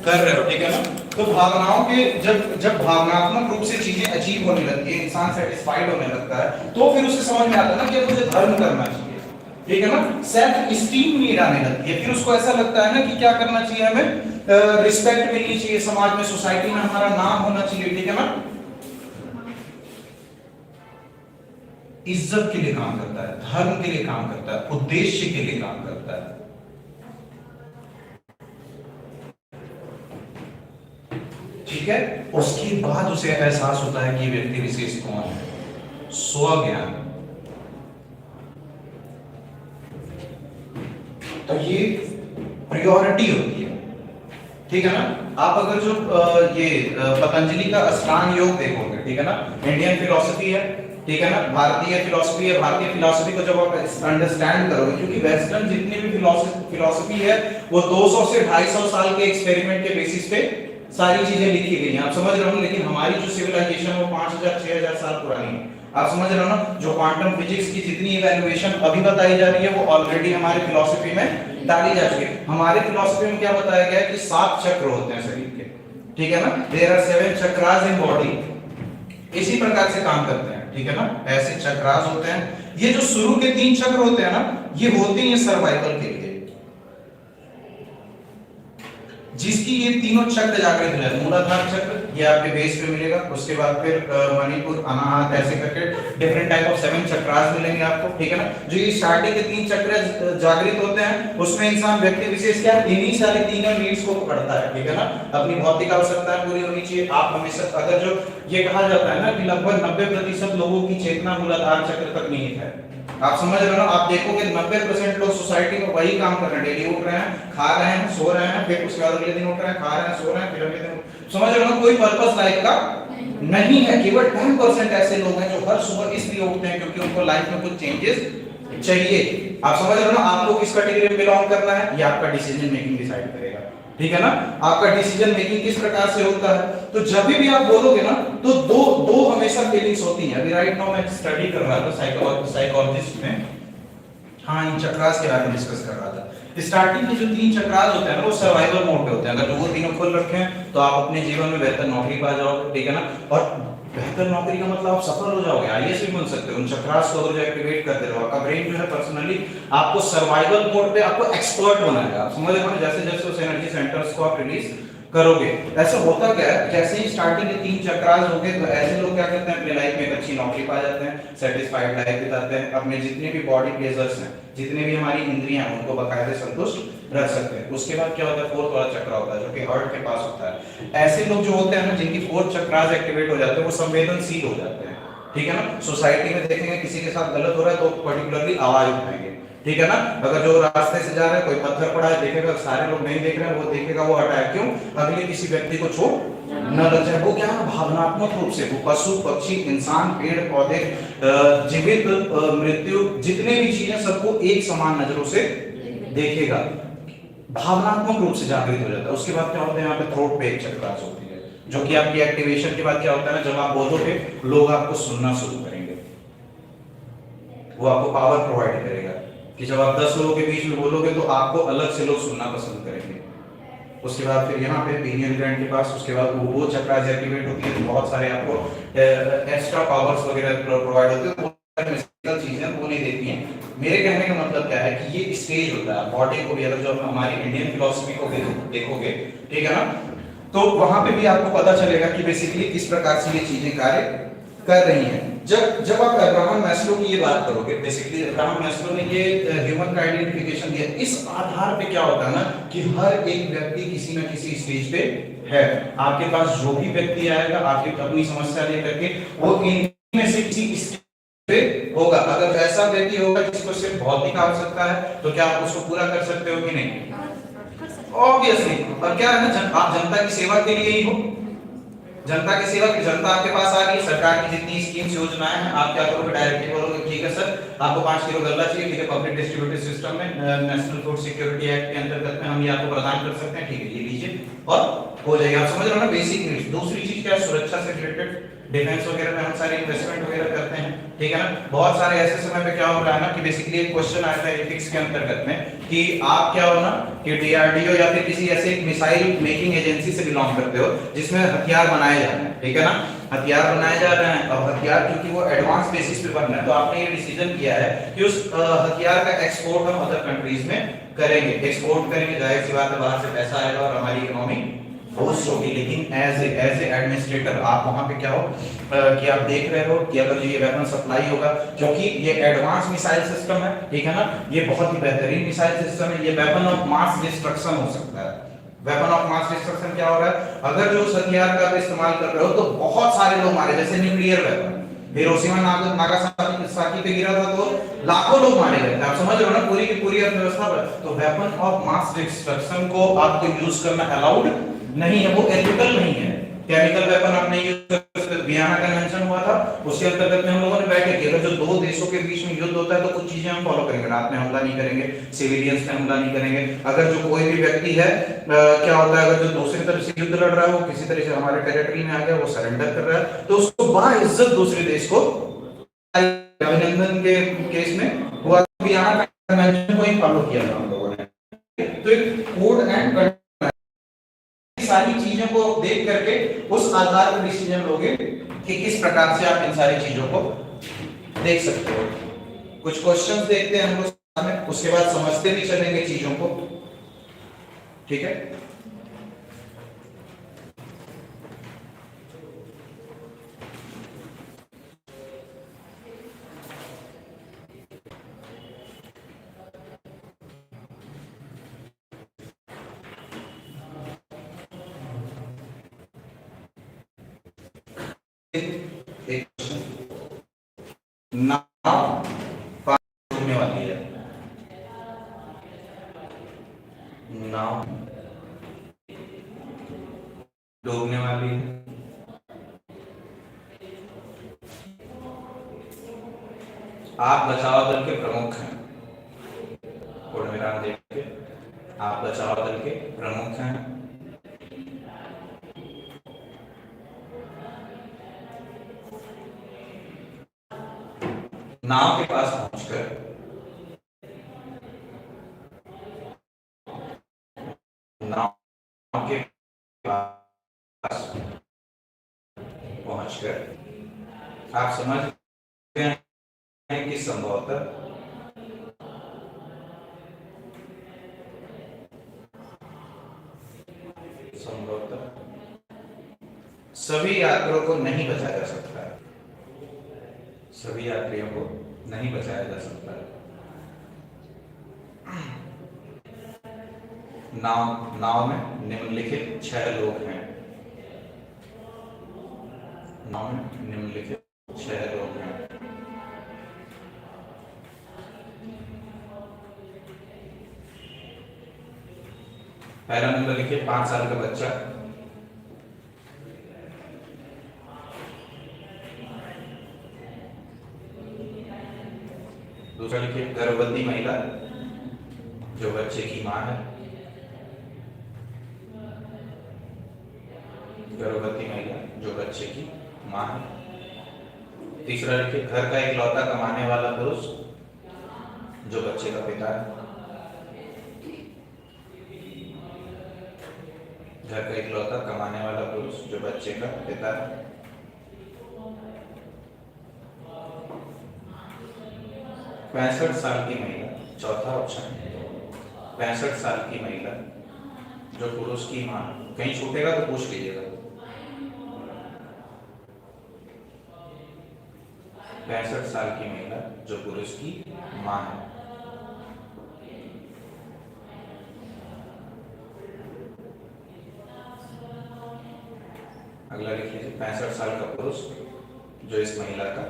कर रहे हो, ठीक है ना। तो भावनाओं के जब जब भावनात्मक रूप से चीजें अचीव होने लगती है, इंसान सेटिस्फाइड होने लगता है, तो फिर उसे समझ में आता है ना कि मुझे धर्म करना चाहिए, ठीक है ना। सेल्फ स्टीम नीड आने लगती है, फिर उसको ऐसा लगता है ना कि क्या करना चाहिए, हमें रिस्पेक्ट मिलनी चाहिए समाज में, सोसाइटी में हमारा नाम होना चाहिए, ठीक है ना। इज्जत के लिए काम करता है, धर्म के लिए काम करता है, उद्देश्य के लिए काम करता है, ठीक है। उसके बाद उसे एहसास होता है कि ये व्यक्ति विशेष कौन है, स्वज्ञान। तो ये प्रायोरिटी होती है, ठीक है ना। आप अगर जो ये पतंजलि का अष्टांग योग देखोगे, ठीक है ना, इंडियन फिलॉसफी है, ठीक है ना, भारतीय फिलॉसफी है, भारतीय फिलॉसफी को जब आप अंडरस्टैंड करोगे, क्योंकि वेस्टर्न जितनी भी फिलॉसफी है वो 200 से 250 साल के एक्सपेरिमेंट के बेसिस पे सारी चीजें लिखी गई हैं, आप समझ रहे हो। लेकिन हमारी जो सिविलाइजेशन है वो 5000 6000 साल पुरानी है, आप समझ रहे हो ना। जो क्वांटम फिजिक्स की जितनी इवैल्यूएशन अभी बताई जा रही है वो ऑलरेडी हमारे फिलॉसफी में डाली जा चुकी है। हमारे फिलॉसफी में क्या बताया गया है कि 7 चक्र होते हैं शरीर के, ठीक है ना। There are 7 chakras in body, इसी प्रकार से काम करते हैं, ठीक है ना। ऐसे चक्रास होते हैं। ये जो शुरू के 3 चक्र होते हैं ना, ये होते हैं सर्वाइवल के लिए, जिसकी ये तीनों चक्र जागृत हो जाते हैं। मूलाधार चक्र ये आपके बेस पे मिलेगा, उसके बाद फिर मणिपुर, अनाहत, ऐसे करके डिफरेंट टाइप ऑफ 7 चक्रास मिलेंगे आपको, ठीक है ना। जो ये स्टार्टिंग के 3 चक्र जागृत होते हैं, उसमें इंसान व्यक्ति विशेष क्या इन्हीं सारे तीनों नीड्स को पकड़ता है, ठीक है ना। अपनी भौतिक आवश्यकताएं पूरी होनी चाहिए। आप हमेशा अगर जो ये कहा जाता है ना कि लगभग 90% लोगों की चेतना मूलाधार चक्र तक निहित है, आप समझ रहे हो ना। आप देखोगे 90% लोग सोसाइटी में वही काम कर रहे हैं, डेली उठ रहे हैं, खा रहे हैं, सो रहे हैं, फिर उसके बाद अगले दिन उठ रहे हैं, खा रहे हैं, सो रहे हैं, फिर अगले दिन, समझ रहे हो ना। कोई पर्पस लाइफ का नहीं है। केवल 10% ऐसे लोग हैं जो हर सुबह इसलिए उठते हैं क्योंकि उनको लाइफ में कुछ चेंजेस चाहिए। आप समझ रहे हो ना। आपको किस कैटेगरी में बिलोंग करना है ये आपका डिसीजन मेकिंग डिसाइड करेगा, ठीक है ना। आपका डिसीजन मेकिंग किस प्रकार से होता है, तो जब भी आप बोलोगे ना तो दो हमेशा फीलिंग्स होती हैं। अभी राइट नाउ मैं स्टडी कर रहा था साइकोलॉजिस्ट में, हाँ, इन चक्रास के बारे में डिस्कस कर रहा था। स्टार्टिंग के जो 3 चक्रास होते हैं ना वो सर्वाइवल मोड पे होते हैं। अगर वो तीनों खोल रखे हैं तो आप अपने जीवन में बेहतर नौकरी पा जाओगे, ठीक है ना। और बेहतर नौकरी का मतलब आप सफल हो जाओगे, आईएएस भी बन सकते हो। उन चक्रास को अगर एक्टिवेट करते रहो, आपका ब्रेन जो है पर्सनली आपको सर्वाइवल मोड पे आपको एक्सपर्ट बनाएगा, आप समझ रहे हो। जैसे जैसे उस एनर्जी सेंटर्स को आप रिलीज करोगे, ऐसा होता क्या है, जैसे ही स्टार्टिंग के 3 चक्रास हो गए तो ऐसे लोग क्या करते हैं, अपने लाइफ में एक अच्छी नौकरी पा जाते हैं, सेटिस्फाइड लाइफ बिताते हैं, अपने जितने भी बॉडी प्लेजर्स हैं, जितने भी हमारी इंद्रियां हैं, उनको बकायदे संतुष्ट रख सकते हैं। उसके बाद क्या होता है, 4th वाला चक्र होता है जो कि हार्ट के पास होता है। ऐसे लोग जो होते हैं ना जिनकी 4th चक्रास एक्टिवेट हो जाते हैं वो संवेदनशील हो जाते हैं, ठीक है ना। सोसाइटी में देखेंगे किसी के साथ गलत हो रहा है तो पर्टिकुलरली आवाज उठाएंगे, ठीक है ना। अगर जो रास्ते से जा रहा है कोई पत्थर पड़ा है देखेगा, सारे लोग नहीं देख रहे हैं, वो देखेगा, वो हटाए, क्यों, अगले किसी व्यक्ति को चोट न लग जाए। वो क्या है, भावनात्मक रूप से वो पशु पक्षी इंसान पेड़ पौधे जीवित मृत्यु जितने भी चीजें सबको एक समान नजरों से देखेगा, भावनात्मक रूप से जागृत हो जाता है। उसके बाद क्या होता है, यहाँ पे थ्रोट पे एक चक्रास होती है जो कि आपकी एक्टिवेशन के बाद क्या होता है ना, जब आप बोलोगे लोग आपको सुनना शुरू करेंगे, वो आपको पावर प्रोवाइड करेगा कि जब आप 10 लोगों के बीच में बोलोगे तो आपको अलग से लोग सुनना पसंद करेंगे। उसके बाद फिर यहाँ पे पीनियल ग्लैंड के पास उसके बाद वो चक्रास एक्टिवेट होती है तो बहुत सारे आपको एक्स्ट्रा पावर्स वगैरह प्रोवाइड होते हैं। फिजिकल चीजें वो नहीं देती हैं। मेरे कहने का मतलब क्या है कि ये स्टेज होता है बॉडी को भी, अगर जो हमारी इंडियन फिलॉसफी को देखोगे, ठीक है ना, तो वहां पे भी आपको पता चलेगा कि बेसिकली किस प्रकार से ये चीजें कार्य कर रही हैं। जब आप अब्राहम मैस्लो की ये बात करोगे, बेसिकली अब्राहम मैस्लो ने ये ह्यूमन का आइडेंटिफिकेशन दिया। इस आधार पे क्या होता है ना कि हर एक व्यक्ति किसी न किसी स्टेज पे है। आपके पास जो भी व्यक्ति आएगा आपकी अपनी समस्या लेकर के, वो इनमें से किसी स्टेज पे होगा। अगर ऐसा व्यक्ति होगा जिसको सिर्फ भौतिक आवश्यकता है तो क्या आप उसको पूरा कर सकते हो कि नहीं, ऑब्वियसली। और क्या है ना, आप जनता की सेवा के लिए ही हो, जनता की सेवा की, जनता आपके पास आ गई, सरकार की जितनी स्कीम्स योजनाएं हैं, आप क्या करोगे, डायरेक्टली बोलोगे ठीक है सर आपको 5 किलो गल्ला चाहिए, ठीक है, पब्लिक डिस्ट्रीब्यूटिव सिस्टम में नेशनल फूड सिक्योरिटी एक्ट के अंतर्गत में हम ये आपको प्रदान कर सकते हैं, ठीक है, ये लीजिए, और हो जाएगा। आप समझ रहे हो ना, बेसिक नीड्स। दूसरी चीज क्या है, सुरक्षा से रिलेटेड डिफेंस वगैरह में हम सारे इन्वेस्टमेंट वगैरह करते हैं, ठीक है ना। बहुत सारे ऐसे समय पे क्या हो रहा है ना कि बेसिकली एक क्वेश्चन आता है एथिक्स के अंतर्गत में कि आप क्या हो ना कि डीआरडीओ या फिर किसी ऐसे मिसाइल मेकिंग एजेंसी से बिलोंग करते हो जिसमें हथियार बनाए जा रहे हैं, ठीक है ना, हथियार बनाए जा रहे हैं। और हथियार क्योंकि वो एडवांस बेसिस पे बन रहा है, तो आपने ये डिसीजन किया है कि उस हथियार का एक्सपोर्ट हम अदर कंट्रीज में करेंगे, एक्सपोर्ट करेंगे। जाहिर सी बात है बाहर से पैसा आएगा और हमारी इकोनॉमी बूस्ट होगी। लेकिन एज ए एडमिनिस्ट्रेटर आप वहां पे क्या हो कि आप देख रहे हो कि अगर ये वेपन सप्लाई होगा, क्योंकि ये एडवांस मिसाइल सिस्टम है, ठीक है ना, ये बहुत ही बेहतरीन मिसाइल सिस्टम है, ये वेपन ऑफ मास डिस्ट्रक्शन हो सकता है। वेपन ऑफ मास डिस्ट्रक्शन क्या हो रहा है, अगर जो उस हथियार का आप इस्तेमाल कर रहे हो तो बहुत सारे लोग मारे, जैसे न्यूक्लियर वेपन हिरोशिमा नागासाकी पे गिरा था तो लाखों लोग मारे गए थे। आप समझ रहे हो ना पूरी की पूरी अर्थव्यवस्था पर। तो वेपन ऑफ मास डिस्ट्रक्शन को आपको यूज करना अलाउड नहीं है, वो एथिकल नहीं है। केमिकल वेपन आप नहीं यूज कर सकते। वियना कन्वेंशन हुआ था, उसके अंतर्गत में हम लोगों ने बैठे कि अगर जो दो देशों के बीच में युद्ध होता है तो कुछ चीजें हम फॉलो करेंगे, रात में हमला नहीं करेंगे, सिविलियंस पे हमला नहीं करेंगे। अगर जो कोई भी व्यक्ति है क्या होता है, अगर जो दूसरी तरफ से युद्ध लड़ रहा है वो किसी तरह से हमारे टेरिटरी में आ गया, वो सरेंडर कर रहा है, तो उसको बाइज्जत दूसरे देश को, अभिनंदन के केस में हुआ, वियना कन्वेंशन को ही फॉलो किया था हम लोगों ने। तो एक कोड एंड सारी चीजों को देख करके उस आधार पर डिसीजन लोगे कि किस प्रकार से आप इन सारी चीजों को देख सकते हो। कुछ क्वेश्चंस देखते हैं हम लोग सामने, उसके बाद समझते भी चलेंगे चीजों को, ठीक है। नाव डूबने वाली है, नाव डूबने वाली है, आप बचाव दल के प्रमुख हैं, कोडमेरान देख के आप बचाव दल के प्रमुख हैं, नाव के पास पहुंचकर नाव के पास पहुंचकर आप समझ गए हैं कि संभवतः सभी यात्रियों को नहीं बचाया जा सकता है, सभी यात्रियों को नहीं बचाया जा सकता है। नाव में निम्नलिखित 6 लोग हैं, नाव में निम्नलिखित 6 लोग हैं। पहला नंबर लिखिए 5 साल का बच्चा, दूसरा लिखिए गर्भवती महिला जो बच्चे की मां है, गर्भवती महिला जो बच्चे की मां है। तीसरा लिखिए घर का इकलौता कमाने वाला पुरुष जो बच्चे का पिता है, घर का इकलौता कमाने वाला पुरुष जो बच्चे का पिता है। 65 साल की महिला, चौथा ऑप्शन, 65 साल की महिला जो पुरुष की मां, कहीं छूटेगा तो पूछ लीजिएगा। 65 साल की महिला जो पुरुष की मां है। अगला लिख लीजिए 65 साल का पुरुष जो इस महिला का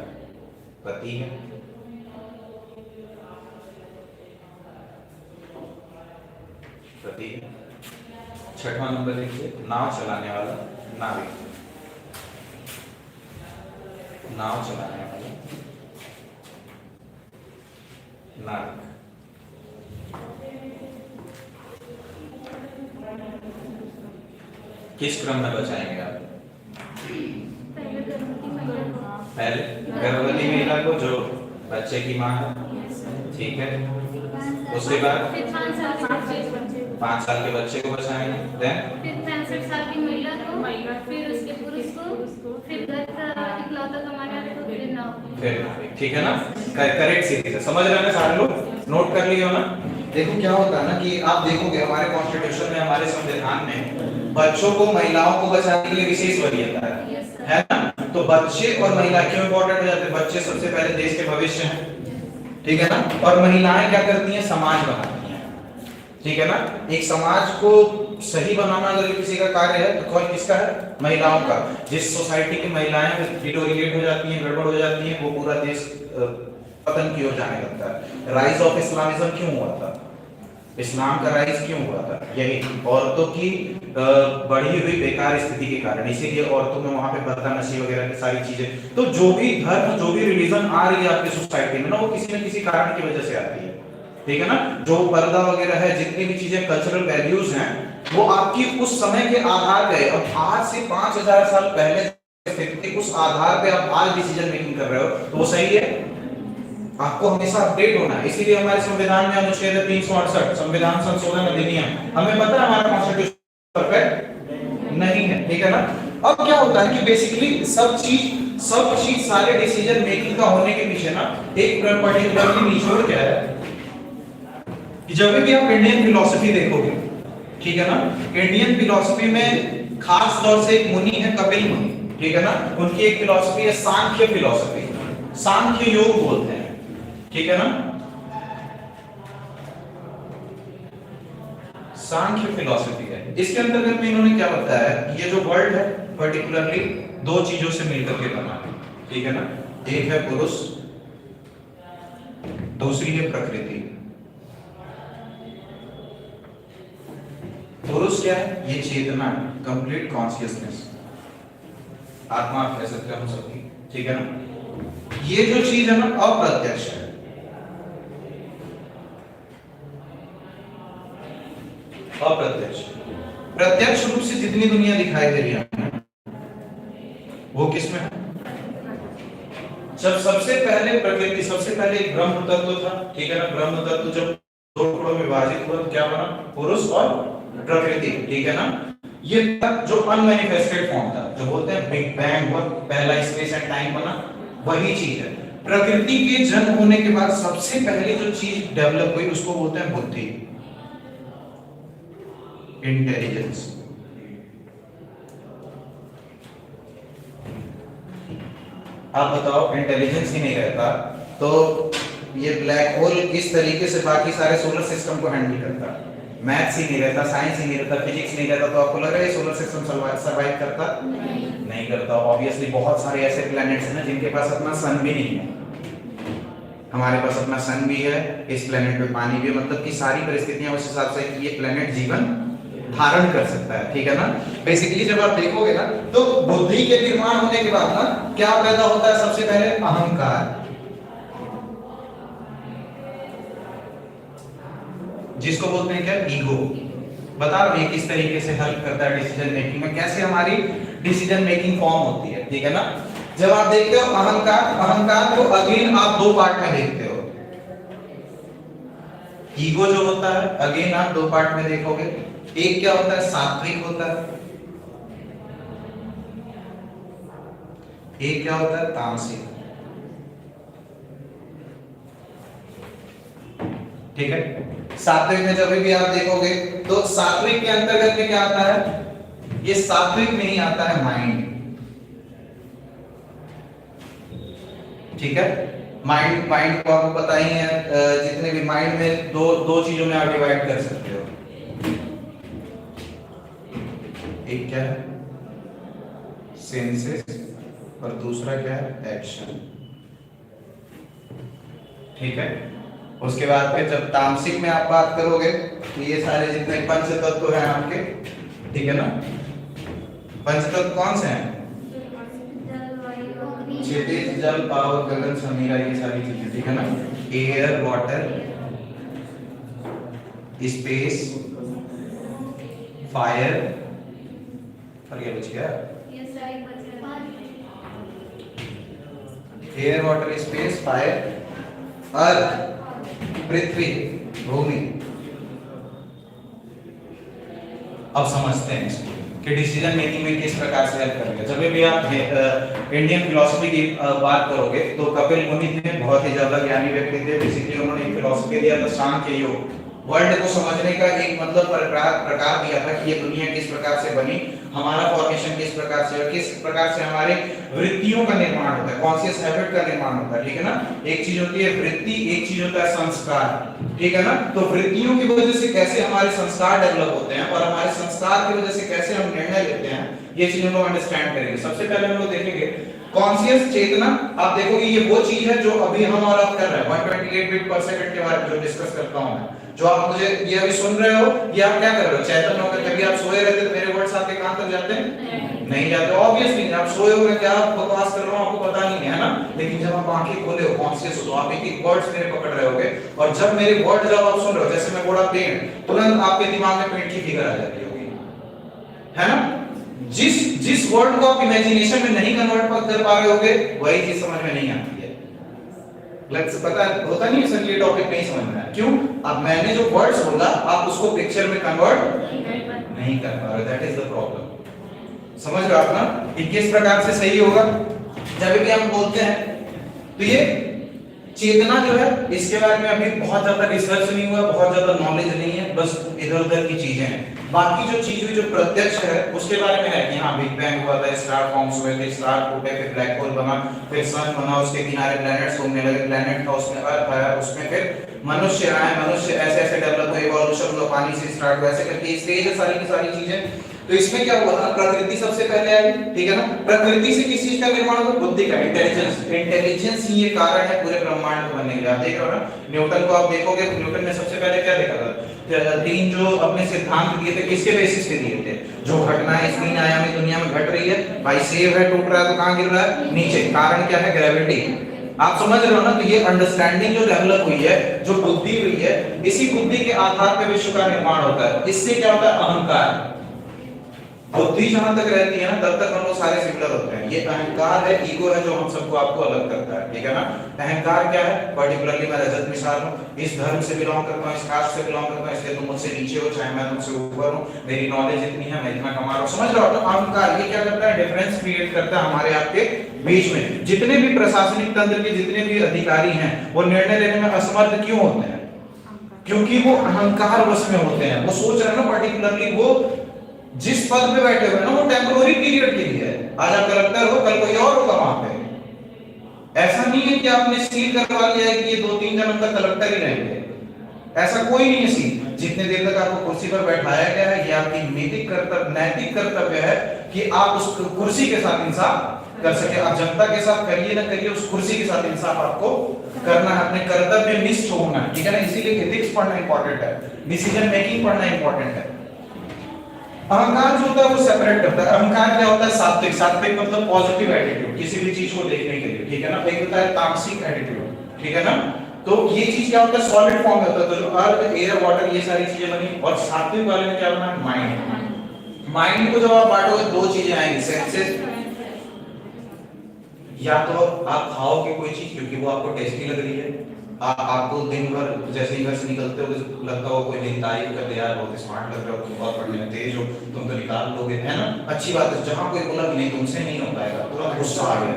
पति है। पति है। 6वां नंबर लिखिए नाव चलाने वाला नाविक, नाव चलाने वाला नाविक। किस क्रम में बचाएंगे आप? पहले गर्भवती महिला को जो बच्चे की माँ है, ठीक है। उसके बाद 5 साल के बच्चे को बचाएंगे, देन फिर 65 साल की महिला को, फिर उसके पुरुष को, फिर घर का इकलौता कमाने वाले को, फिर नौकरी, फिर, ठीक है ना। करेक्ट सीरीज है, समझ रहे हैं ना सारे लोग, नोट कर लिए हो ना। देखो क्या होता है ना कि आप देखोगे हमारे कॉन्स्टिट्यूशन में, हमारे संविधान में बच्चों को, महिलाओं को बचाने के लिए विशेष वरीयता है ना। तो बच्चे और महिला क्यों इंपॉर्टेंट हो जाते हैं? बच्चे सबसे पहले देश के भविष्य हैं, ठीक है ना। और महिलाएं क्या करती हैं? समाज बनाती हैं, ठीक है ना। एक समाज को सही बनाना अगर किसी का कार्य है तो कौन किसका है? महिलाओं का। जिस सोसाइटी की महिलाएं डिटोरिएट हो जाती हैं, गड़बड़ हो जाती हैं, वो पूरा देश पतन की ओर जाने लगता है। राइज ऑफ इस्लामिज्म क्यों हुआ था? इस्लाम का राइज क्यों हुआ था? यही औरतों की बढ़ी हुई बेकार स्थिति के कारण। इसीलिए औरतों में वहां पे बदतनसी वगैरह की सारी चीजें। तो जो भी धर्म, जो भी रिलीजन आ रही है आपकी सोसाइटी में ना, वो किसी न किसी कारण की वजह से आती है, ठीक है ना। जो पर्दा वगैरह है, जितनी भी चीजें कल्चरल वैल्यूज हैं, वो आपकी उस समय के आधार पे, अब आज से 5000 साल पहले स्थिति, उस आधार पे आप आज डिसीजन मेकिंग कर रहे हो, तो वो सही है। आपको हमेशा अपडेट होना है। इसीलिए हमारे संविधान में अनुच्छेद 368 संविधान संशोधन अधिनियम, हमें पता है हमारा कॉन्स्टिट्यूशन परफेक्ट नहीं है, ठीक है ना। अब क्या होता है कि बेसिकली सब चीज सारे डिसीजन मेकिंग का होने के पीछे ना एक पर्टिकुलरली निचोड़ क्या है कि जब भी आप इंडियन फिलॉसफी देखोगे, ठीक है ना, इंडियन फिलॉसफी में खास तौर से एक मुनि है कपिल मुनि, ठीक है ना। उनकी एक फिलॉसफी है सांख्य फिलॉसफी, सांख्य योग बोलते हैं, ठीक है ना। सांख्य फिलॉसफी है। इसके अंतर्गत में इन्होंने क्या बताया है, ये जो वर्ल्ड है पर्टिकुलरली दो चीजों से मिलकर के बना है, ठीक है ना। एक है पुरुष, दूसरी है प्रकृति। पुरुष क्या है? ये चेतना, कंप्लीट कॉन्शियसनेस, आत्मा आप कह सकते हो हम सबकी, ठीक है ना। ये जो चीज है ना अप्रत्यक्ष है, अप्रत्यक्ष। प्रत्यक्ष रूप से जितनी दुनिया दिखाई दे रही है वो किसमें है? जब सबसे पहले प्रकृति, सबसे पहले एक ब्रह्म तत्व था, ठीक है ना। ब्रह्म तत्व जब दो टुकड़ों में विभाजित हुआ तो क्या बना? पुरुष और प्रकृति, ठीक है ना। ये जो अनमैनिफेस्टेड फॉर्म था, जो बोलते हैं बिग बैंग हुआ, पहला स्पेस एंड टाइम बना, वही चीज है। प्रकृति के जन्म होने के बाद सबसे पहले जो चीज डेवलप हुई उसको बोलते हैं बुद्धि, इंटेलिजेंस। आप बताओ, इंटेलिजेंस ही नहीं रहता तो ये ब्लैक होल किस तरीके से बाकी सारे सोलर सिस्टम को हैंडल करता? मैथ्स ही नहीं रहता, साइंस ही नहीं रहता, फिजिक्स नहीं रहता, तो आपको लग रहा है सोलर सिस्टम सर्वाइव करता? नहीं करता। ऑब्वियसली बहुत सारे ऐसे प्लैनेट्स हैं ना जिनके पास अपना सन भी नहीं है। हमारे पास अपना सन भी है, इस प्लेनेट पे पानी भी है, मतलब कि सारी परिस्थितियां उस हिसाब से कि ये प्लेनेट जीवन धारण कर सकता है, ठीक है ना। बेसिकली जब आप देखोगे ना तो बुद्धि के निर्माण होने के बाद ना क्या पैदा होता है? सबसे पहले अहंकार, जिसको बोलते हैं क्या? ईगो। बता रहा हूं किस तरीके से हेल्प करता है डिसीजन मेकिंग में, कैसे हमारी डिसीजन मेकिंग फॉर्म होती है, ठीक है ना। जब आप देखते हो अहंकार, अहंकार को अगेन आप दो पार्ट में देखते हो। ईगो जो होता है अगेन आप दो पार्ट में देखोगे। एक क्या होता है? सात्विक होता है, एक क्या होता है? तामसिक, ठीक है। सात्विक में जब भी आप देखोगे तो सात्विक के अंतर्गत में क्या आता है? ये सात्विक में ही आता है माइंड, ठीक है। माइंड को आपको पता ही है, जितने भी माइंड में दो चीजों में आप डिवाइड कर सकते हो। एक क्या है? सेंसेस, और दूसरा क्या है? एक्शन, ठीक है। उसके बाद फिर जब तामसिक में आप बात करोगे तो ये सारे जितने पंच तत्व हैं आपके, ठीक है ना। पंच तत्व कौन से हैं? क्षितिज, जल, पावर, गगन, समीरा, ये सारी चीजें, ठीक है ना। एयर, वाटर, स्पेस, फायर, और ये बच गया एयर, वाटर, स्पेस, फायर, अर्थ, पृथ्वी, भूमि। अब समझते हैं इसको कि डिसीजन मेकिंग में किस प्रकार से हेल्प करेगा। जब भी आप इंडियन फिलोसफी की बात करोगे तो कपिल मुनि थे, बहुत ही ज्यादा ज्ञानी व्यक्ति थे। बेसिकली उन्होंने एक फिलोसफी दिया था सांख्य योग। वर्ल्ड को समझने का एक मतलब प्रकार दिया था कि ये दुनिया किस प्रकार से बनी, हमारा फॉर्मेशन किस प्रकार से और किस प्रकार से हमारे वृत्तियों का निर्माण होता है, कॉन्शियस हैबिट का निर्माण होता है, ठीक है ना। एक चीज होती है वृत्ति, एक चीज होता है संस्कार, ठीक है ना। तो वृत्तियों की वजह से कैसे हमारे संस्कार डेवलप होते हैं और हमारे संस्कार की वजह से कैसे हम निर्णय लेते हैं, ये चीज हम लोग अंडरस्टैंड करेंगे। सबसे पहले हम लोग देखेंगे कॉन्शियस चेतना। आप देखोगे ये वो चीज है जो अभी हम और आप कर रहे हैं 128 बीट पर सेकंड के बारे में जो डिस्कस करता हूं मैं, जो आप मुझे ये अभी सुन रहे हो, ये आप क्या कर रहे हो, चेतन होकर। कभी आप सोए रहते तो मेरे वर्ड्स आपके कान तक जाते हैं? नहीं जाते, ऑब्वियसली। आप सोए हो क्या आप बकवास कर रहे हो आपको पता नहीं है ना। लेकिन जब आप आंखें खोले हो, कॉन्शियस हो, तो आप एक एक वर्ड्स मेरे पकड़ रहे होगे और जब मेरे वर्ड जब आप सुन रहे हो, जैसे मैं बोला पेड़, तुरंत आपके दिमाग में पेड़ की फिगर आ जाती होगी, है ना। जिस वर्ड को आप इमेजिनेशन में नहीं कन्वर्ट कर पा रहे होगे वही चीज समझ में नहीं आती है। लग से पता होता नहीं है सर, ये टॉपिक नहीं समझ में आया क्यों? अब मैंने जो वर्ड्स बोला आप उसको पिक्चर में कन्वर्ट नहीं कर पा रहे, दैट इज द प्रॉब्लम। समझ रहे हो आप ना कि किस प्रकार से सही होगा। जब भी हम बोलते हैं तो ये चेतना जो है इसके बारे में अभी बहुत ज्यादा रिसर्च नहीं हुआ, बहुत ज्यादा नॉलेज नहीं है, बस इधर उधर की चीजें हैं। बाकी जो चीज हुई जो प्रत्यक्ष है उसके बारे में है कि हाँ बिग बैंग हुआ था, स्टार फॉर्म्स हुए थे, स्टार टूटे, फिर ब्लैक होल बना, फिर सन बना, उसके किनारे प्लैनेट्स घूमने लगे, प्लैनेट था उसमें अर्थ आया, उसमें फिर मनुष्य आए, मनुष्य ऐसे ऐसे डेवलप हुए, इवोल्यूशन हुआ, पानी से स्टार्ट हुआ, ऐसे करके इस स्टेज सारी की सारी चीजें। तो इसमें क्या हुआ ना, प्रकृति सबसे पहले आई, ठीक है ना। प्रकृति से किस चीज का निर्माण हुआ? बुद्धि का, इंटेलिजेंस। इंटेलिजेंस ही ये कारण है पूरे ब्रह्मांड बनने के लिए। आप देख रहे हो ना, न्यूटन को आप देखोगे, न्यूटन ने सबसे पहले क्या देखा था? तीन जो अपने सिद्धांत दिए थे किसके बेसिस पे दिए थे? जो घटनाएं इस तीन आयामी दुनिया में घट रही है, भाई सेब है टूट रहा है तो कहां गिर रहा है? नीचे। कारण क्या है? ग्रेविटी। आप समझ रहे हो ना। तो ये अंडरस्टैंडिंग जो डेवलप हुई है, जो बुद्धि हुई है, इसी बुद्धि के आधार पे विश्व का निर्माण होता है। इससे क्या होता है? अहंकार। बुद्धि जहां तक रहती है ना तब तक हम लोग सारे सिमिलर होते हैं। ये अहंकार है, ईगो है जो हम सबको आपको अलग करता है, ठीक है ना। अहंकार क्या है? पर्टिकुलरली मैं रजत मिसाल हूं, इस धर्म से बिलोंग करता हूं, इस कास्ट से बिलोंग करता हूं, इसलिए तुम मुझसे नीचे हो, चाहे मैं तुमसे ऊपर हूं, मेरी नॉलेज इतनी है, मैं इतना कमा रहा हूं। समझ रहे हो? तो अहंकार ये क्या करता है? डिफरेंस क्रिएट करता है हमारे आपके बीच में। जितने भी प्रशासनिक तंत्र के जितने भी अधिकारी हैं वो निर्णय लेने में असमर्थ क्यों होते हैं? क्योंकि वो अहंकार वश में होते हैं। वो सोच रहे हैं ना, पर्टिकुलरली वो जिस पद पे बैठे हुए हैं ना वो टेम्पोररी पीरियड के लिए है। आज आप कलेक्टर हो, कल कोई और होगा वहां पे। ऐसा नहीं है कि आपने सील करवा लिया है कि ये 2-3 जन्म तक कलेक्टर ही रहेंगे, ऐसा कोई नहीं है सील। जितने देर तक आपको कुर्सी पर बैठाया गया है, ये आपकी नैतिक कर्तव्य है कि आप उस कुर्सी के साथ इंसाफ कर सके। आप जनता के साथ करिए ना करिए, उस कुर्सी के साथ इंसाफ आपको करना है, अपने कर्तव्य में निष्ठ होना है, ठीक है ना। इसीलिए एथिक्स पढ़ना इंपॉर्टेंट है, डिसीजन मेकिंग पढ़ना इंपॉर्टेंट है। अहंकार जो होता है वो सेपरेट करता है। अहंकार क्या होता है? सात्विक। सात्विक मतलब पॉजिटिव एटीट्यूड किसी भी चीज को देखने के लिए, ठीक है ना। एक होता है तामसिक एटीट्यूड, ठीक है ना। तो ये चीज क्या होता है? सॉलिड फॉर्म में होता है। तो जो अर्थ, एयर, वाटर ये सारी चीजें बनी। और सात्विक वाले में क्या बना? माइंड। माइंड को जब आप बांटोगे दो चीजें आएंगी, सेंसेस। या तो आप खाओगे कोई चीज क्योंकि वो आपको टेस्टी लग रही है, आपको दिन भर जैसे ही घर से निकलते हो लगता हो कोई नहीं तारीफ कर दे, यार बहुत स्मार्ट लग रहे हो, तुम बहुत पढ़ने में तेज हो, तुम तो निकाल लोगे, है ना। अच्छी बात है। जहां कोई बोला कि नहीं तुमसे नहीं हो पाएगा, तुरंत गुस्सा आ गया,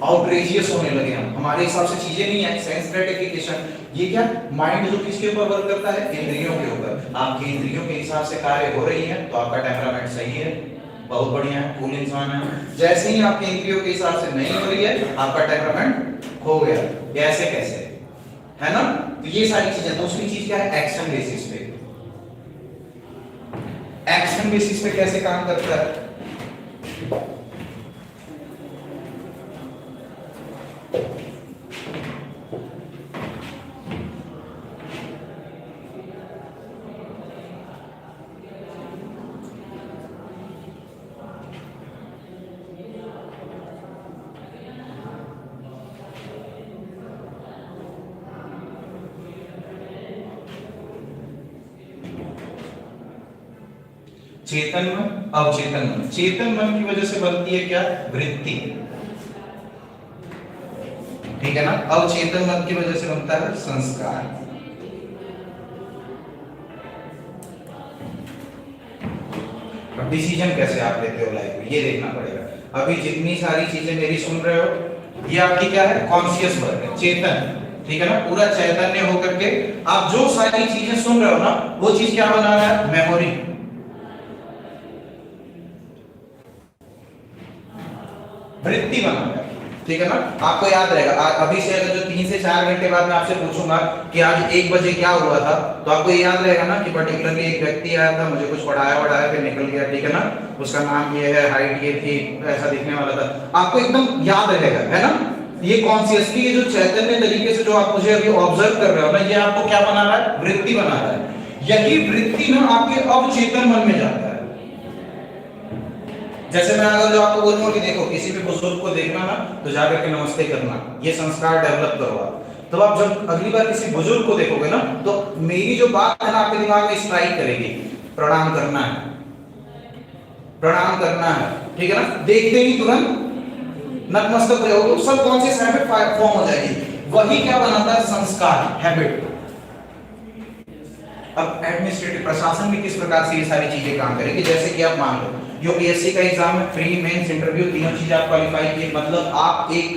आउटरेजियस होने लगे हम। हमारे हिसाब से चीजें नहीं है। सेंस ग्रेटिफिकेशन, ये क्या? माइंड जो किसके ऊपर वर्क करता है? इंद्रियों के ऊपर। आपकी इंद्रियों के हिसाब से कार्य हो रही है तो आपका टेम्परामेंट सही है, बहुत बढ़िया है, कूल इंसान है। जैसे ही आपकी इंद्रियों के हिसाब से नहीं हो रही है आपका टेम्परामेंट खो गया। ऐसे कैसे, है ना। तो ये सारी चीजें। दूसरी चीज क्या है? एक्शन बेसिस पे। एक्शन बेसिस पे कैसे काम करता है? चेतन मन, अवचेतन मन। चेतन मन की वजह से बनती है क्या? वृत्ति। ठीक है ना। अवचेतन मन की वजह से बनता है संस्कार। अब डिसीजन कैसे आप लेते हो लाइफ में, ये देखना पड़ेगा। अभी जितनी सारी चीजें मेरी सुन रहे हो, ये आपकी क्या है, कॉन्शियस वर्क है, चेतन, ठीक है ना। पूरा चैतन्य होकर के आप जो सारी चीजें सुन रहे हो ना, वो चीज क्या बना रहा है, मेमोरी, वृत्ति बना रहा है, ठीक है ना। आपको याद रहेगा। अभी से अगर जो 3 से 4 घंटे बाद मैं आपसे पूछूंगा कि आज 1 बजे क्या हुआ था, तो आपको ये याद रहेगा ना कि पर्टिकुलरली एक व्यक्ति आया था, मुझे कुछ पढ़ाया फिर निकल गया, ठीक है ना। उसका नाम ये है, हाइट ये थी, ऐसा दिखने वाला था, आपको एकदम याद रहेगा, है ना। ये कॉन्शियसली, ये जो चैतन्य तरीके से जो आप मुझे अभी ऑब्जर्व कर रहे हो ना, ये आपको क्या बना रहा है, वृत्ति बना रहा है। यही वृत्ति ना आपके अवचेतन मन में जाता है। जैसे मैं अगर जो आपको बोलूंगा कि देखो किसी भी बुजुर्ग को देखना ना, तो जाकर के नमस्ते करना, ये संस्कार डेवलप करो आप। तो आप जब अगली बार किसी बुजुर्ग को देखोगे ना, तो मेरी जो बात है ना आपके दिमाग में स्ट्राइक करेगी, प्रणाम करना है, प्रणाम करना है, ठीक है ना। देखते ही तुरंत नतमस्तक हो जाओगे, तो सब कॉन्शियस हैबिट फॉर्म हो जाएगी। वही क्या बनाता है, संस्कार, हैबिट। अब एडमिनिस्ट्रेटिव प्रशासन में किस प्रकार से ये सारी चीजें काम करेगी, जैसे कि आप मान लो यूपीएससी का एग्जाम है, प्री मेंस इंटरव्यू, तीनों चीज आप क्वालिफाई किए, मतलब आप एक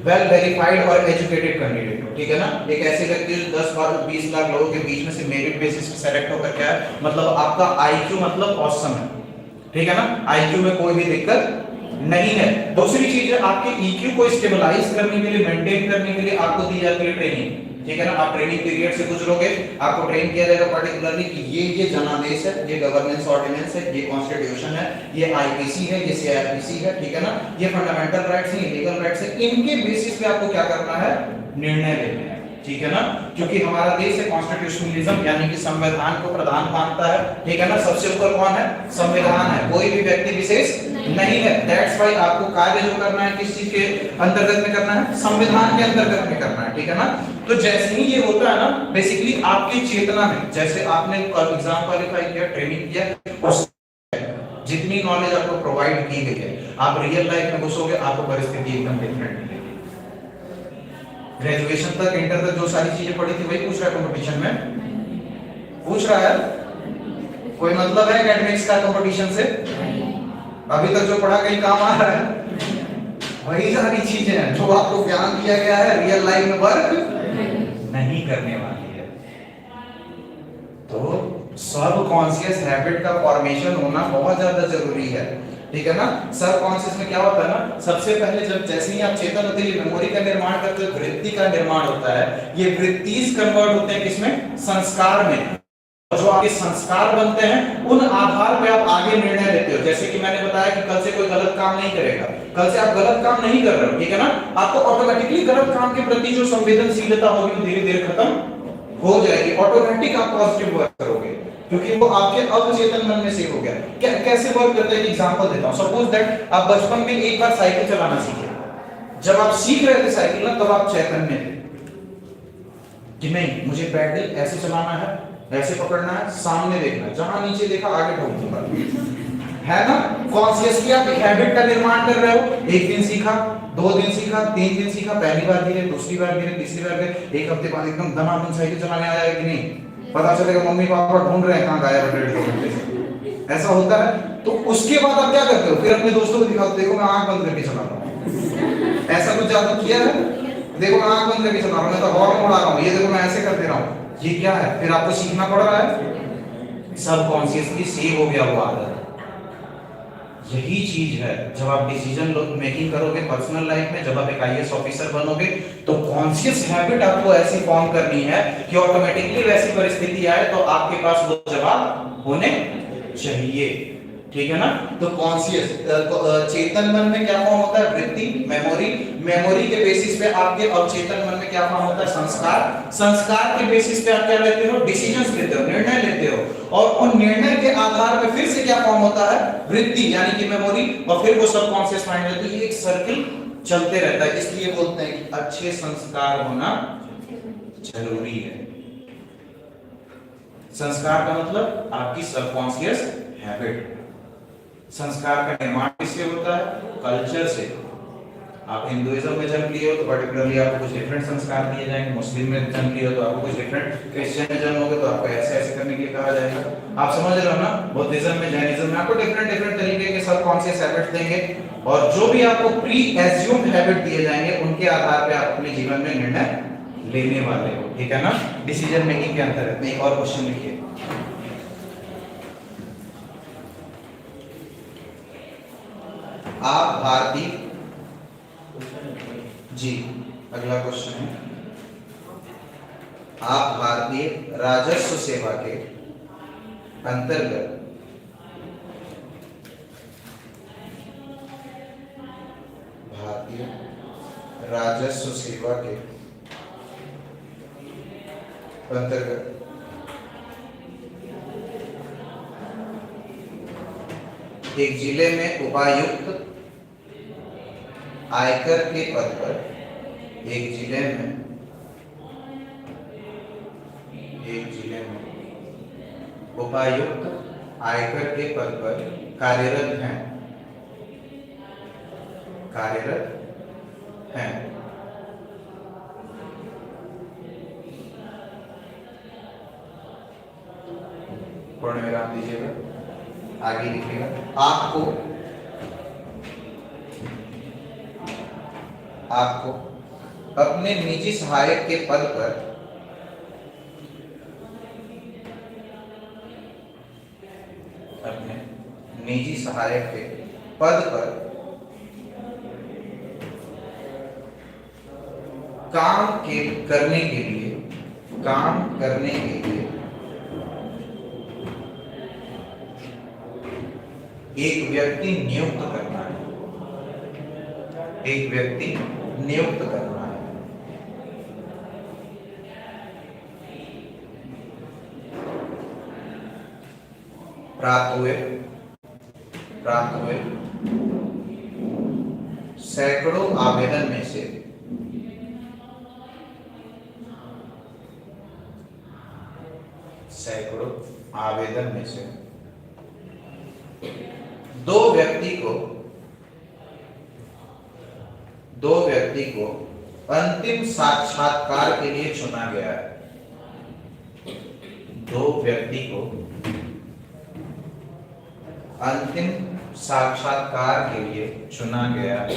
वेल वेरीफाइड और एजुकेटेड कैंडिडेट हो, ठीक है ना। एक ऐसे व्यक्ति जो 10-20 लाख लोगों के बीच में से मेरिट बेसिस पे सेलेक्ट होकर के आया, मतलब आपका आईक्यू मतलब ऑसम है, ठीक है ना। आईक्यू में कोई भी दिक्कत नहीं है। दूसरी चीज है, आपके ईक्यू को स्टेबलाइज करने के लिए, मेंटेन करने के लिए आपको दी जाती है ट्रेनिंग, ठीक है ना। आप ट्रेनिंग पीरियड से गुजरोगे, आपको ट्रेन किया जाएगा पर्टिकुलरली कि ये जनादेश है, ये गवर्नेंस ऑर्डिनेंस है, ये कॉन्स्टिट्यूशन है, ये आईपीसी है, ये सीआरपीसी है, ठीक है ना। ये फंडामेंटल राइट्स हैं, लीगल राइट्स हैं, इनके बेसिस पे आपको क्या करना है, निर्णय लेने हैं, ठीक है ना। क्योंकि हमारा देश है कॉन्स्टिट्यूशनलिज्म, यानी कि संविधान को प्रधान मानता है, ठीक है ना। सबसे ऊपर कौन है, संविधान है, कोई भी व्यक्ति विशेष नहीं है। दैट्स व्हाई आपको कार्य जो करना है किस चीज के अंतर्गत में करना है, संविधान के अंतर्गत में करना है, ठीक है ना। तो जैसे ही ये होता है ना, बेसिकली आपकी चेतना में, जैसे आपने एग्जाम क्वालिफाई किया, ट्रेनिंग किया, उस जितनी नॉलेज आपको प्रोवाइड की गई है, आप रियल लाइफ में घुसोगे, आपको परिस्थिति एकदम डिफरेंट मिलेगी। ग्रेजुएशन तक, इंटर तक जो सारी चीजें पढ़ी थी वही पूछ रहा है कंपटीशन में, पूछ रहा है, कोई मतलब है एकेडमिक्स का कंपटीशन से? अभी तक जो पढ़ा कहीं काम आ रहा है? वही सारी चीजें हैं जो आपको ज्ञान दिया गया है, रियल लाइफ में वर्क नहीं करने वाली है। तो सब कॉन्शियस हैबिट का फॉर्मेशन होना बहुत ज्यादा जरूरी है, ठीक है ना। सब कॉन्शियस में क्या होता है ना, सबसे पहले जब जैसे ही आप चेतन होते हैं, मेमोरी का निर्माण करते हो, वृत्ति का निर्माण होता है। ये वृत्तिस कन्वर्ट होते हैं किसमें, संस्कार में। जो आपके संस्कार बनते हैं, उन आधार पे आप आगे निर्णय लेते हो। जैसे कि मैंने बताया कि कल से कोई गलत काम नहीं करेगा, कल से आप गलत काम नहीं कर रहे हो, ठीक है ना। आपको ऑटोमेटिकली गलत काम के प्रति जो संवेदनशीलता होगी वो धीरे धीरे खत्म हो जाएगी। ऑटोमेटिक आप पॉजिटिव वर्क करोगे, क्योंकि वो आपके अवचेतन मन में सेव हो गया। कैसे वर्क करता है, एग्जांपल देता हूं। सपोज दैट आप बचपन में एक बार साइकिल चलाना सीखे। जब आप सीख रहे थे साइकिल ना, तब आप चैतन्य थे कि नहीं, मुझे पैडल ऐसे चलाना है, ऐसे पकड़ना है, सामने देखना है, जहां नीचे देखा आगे ठोक दूंगा, है ना। कॉन्शियसली आप एक हैबिट का निर्माण कर रहे हो। एक दिन सीखा, 2 दिन सीखा, 3 दिन सीखा, पहली बार धीरे, दूसरी बार धीरे, तीसरी बार धीरे, एक हफ्ते बाद एकदम दमादम साइकिल चलाने आ जाएगा कि नहीं, पता चलेगा मम्मी पापा ढूंढ रहे हैं कहां गायब है 1.5-2 घंटे से, ऐसा होता है। तो उसके बाद आप क्या करते हो, फिर अपने दोस्तों को दिखाओ, देखो मैं आंख बंद करके चला रहा हूं। ऐसा कुछ आपने किया है? देखो मैं आंख बंद करके चला रहा हूं, मैं तो हॉर्न उड़ा रहा हूं, ये देखो मैं ऐसे कर दे रहा हूं। ये क्या है? फिर आपको सीखना पड़ रहा है, सबकॉन्शियसली सेव हो गया वो आदत। यही चीज है जब आप डिसीजन मेकिंग करोगे पर्सनल लाइफ में, जब आप एक आईएएस ऑफिसर बनोगे, तो कॉन्शियस हैबिट आपको ऐसी फॉर्म करनी है कि ऑटोमेटिकली वैसी परिस्थिति आए तो आपके पास वो जवाब होने चाहिए, ठीक है ना। तो कॉन्शियस चेतन मन में क्या फॉर्म होता है, वृत्ति, मेमोरी। मेमोरी के बेसिस पे आपके अवचेतन मन में क्या फॉर्म होता है, संस्कार। संस्कार के बेसिस पे आप क्या लेते हो, डिसीजंस लेते हो, निर्णय लेते हो, और उन निर्णय के आधार पे फिर से क्या फॉर्म होता है, वृत्ति यानी कि मेमोरी, और फिर वो सबकॉन्शियस माइंड में। तो ये एक सर्किल चलते रहता है। इसलिए बोलते हैं कि अच्छे संस्कार होना जरूरी है। संस्कार का मतलब आपकी सबकॉन्शियस हैबिट। संस्कार का निर्माण किससे होता है, कल्चर से। आप हिंदुइज्म में जन्म लिए हो तो पर्टिकुलरली आपको कुछ डिफरेंट संस्कार दिए जाएंगे, मुस्लिम में जन्म लिए हो तो आपको कुछ डिफरेंट, क्रिश्चियन में जन्म होगे तो आपको ऐसे ऐसे करने के लिए कहा जाएगा। आप समझ रहे हो ना, बुद्धिज्म में, जैनिज्म में आपको डिफरेंट डिफरेंट तरीके के सबकॉन्शियस हैबिट्स देंगे और जो भी आपको प्री एज्यूम्ड हैबिट दिए जाएंगे उनके आधार पे आप अपने जीवन में निर्णय लेने वाले हो, ठीक है ना। डिसीजन मेकिंग के अंतर्गत एक और क्वेश्चन लिखिए। आप भारतीय, जी अगला क्वेश्चन है, आप भारतीय राजस्व सेवा के अंतर्गत भारतीय राजस्व सेवा के अंतर्गत एक जिले में उपायुक्त आयकर के पद पर, एक जिले में उपायुक्त आयकर के पद पर कार्यरत हैं, पूर्ण विराम दीजिएगा, आगे लिखिएगा। आपको अपने निजी सहायक के पद पर करने के लिए एक व्यक्ति नियुक्त करना है, प्राप्त हुए सैकड़ों आवेदन में से दो व्यक्ति को अंतिम साक्षात्कार के लिए चुना गया है। अंतिम साक्षात्कार के लिए चुना गया है।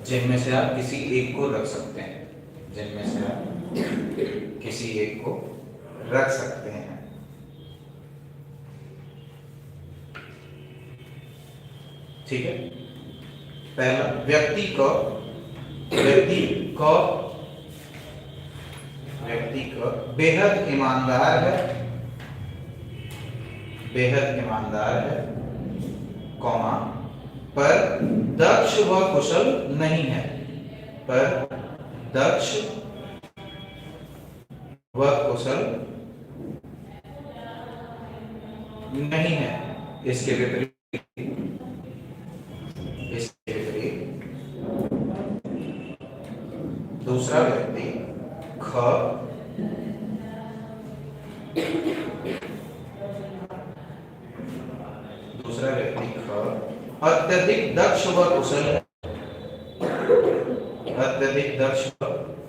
जिनमें से आप किसी एक को रख सकते हैं, ठीक है। पहला, व्यक्ति को बेहद ईमानदार है, कौमा, पर दक्ष व कुशल नहीं है, इसके विपरीत दूसरा व्यक्ति अत्यधिक दक्ष व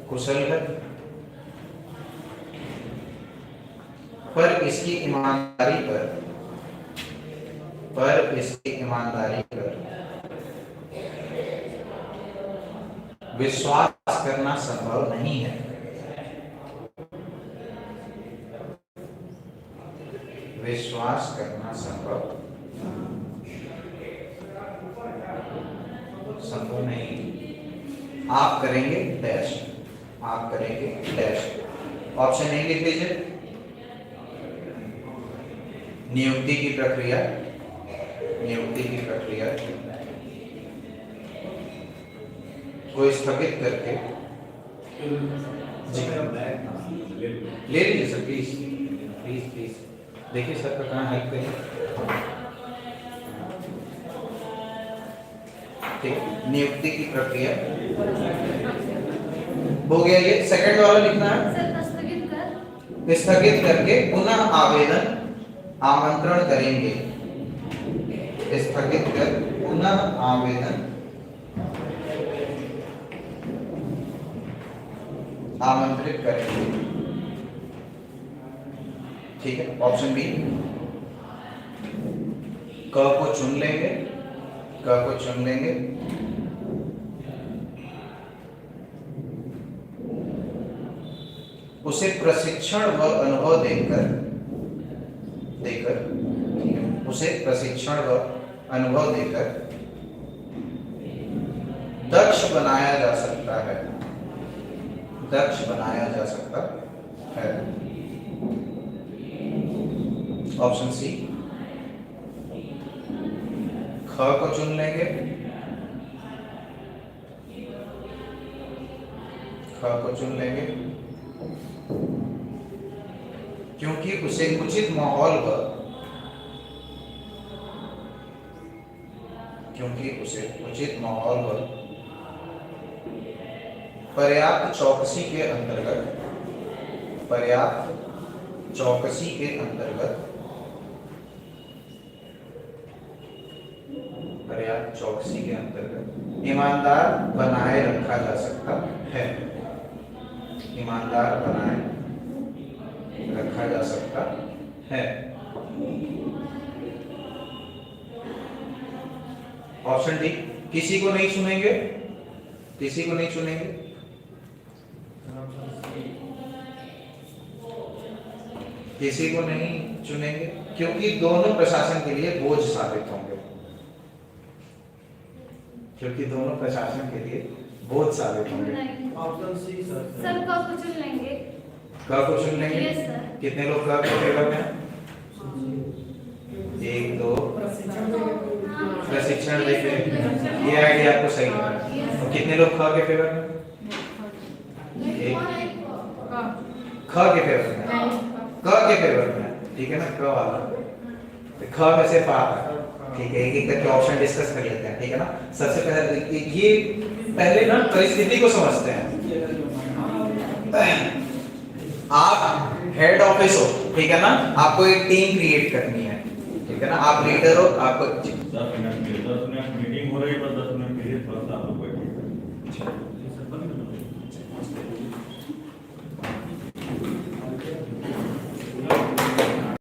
कुशल है, पर इसकी ईमानदारी पर विश्वास करना संभव नहीं है। आप करेंगे डैश, ऑप्शन ए लिख लीजिए। नियुक्ति की प्रक्रिया को स्थगित करके, ले लीजिए सर, प्लीज देखिए सर का कहाँ हेल्प करिए। ठीक, नियुक्ति की प्रक्रिया हो गया। ये सेकंड वाला लिखना है, स्थगित करके पुनः आमंत्रण करेंगे, स्थगित कर पुनः आवेदन आमंत्रित करेंगे। ठीक है, ऑप्शन बी। क को चुन लेंगे, क को चुन लेंगे, उसे प्रशिक्षण व अनुभव देकर ठीक है, उसे प्रशिक्षण व अनुभव देकर दक्ष बनाया जा सकता है, दक्ष बनाया जा सकता है। Option C. ख को चुन लेंगे, ख को चुन लेंगे, क्योंकि उसे उचित माहौल व पर्याप्त चौकसी के अंतर्गत ईमानदार बनाए रखा जा सकता है, ईमानदार बनाए रखा जा सकता है। Option D. किसी को नहीं चुनेंगे, किसी को नहीं चुनेंगे, किसी को नहीं चुनेंगे, क्योंकि दोनों प्रशासन के लिए बोझ साबित होंगे, क्योंकि दोनों प्रशासन के लिए बोझ साबित होंगे। Option C sir. सर क को चुन लेंगे। क को चुन लेंगे। Yes sir. कितने लोग क के फेवर में? 1 2 प्रशिक्षण देके ये आइडिया आपको सही लगा। और कितने लोग ख के फेवर में? ख के फेवर में, क के फेवर में, ठीक है ना, क वाला। तो ख में से पा, ठीक है, एक एक करके ऑप्शन डिस्कस कर लेते हैं, ठीक है ना। सबसे पहले ये पहले ना परिस्थिति को समझते हैं। आप हेड ऑफिस हो, ठीक है ना, आपको एक टीम क्रिएट करनी है, ठीक है ना, आप लीडर हो, आपको मीटिंग हो रही है,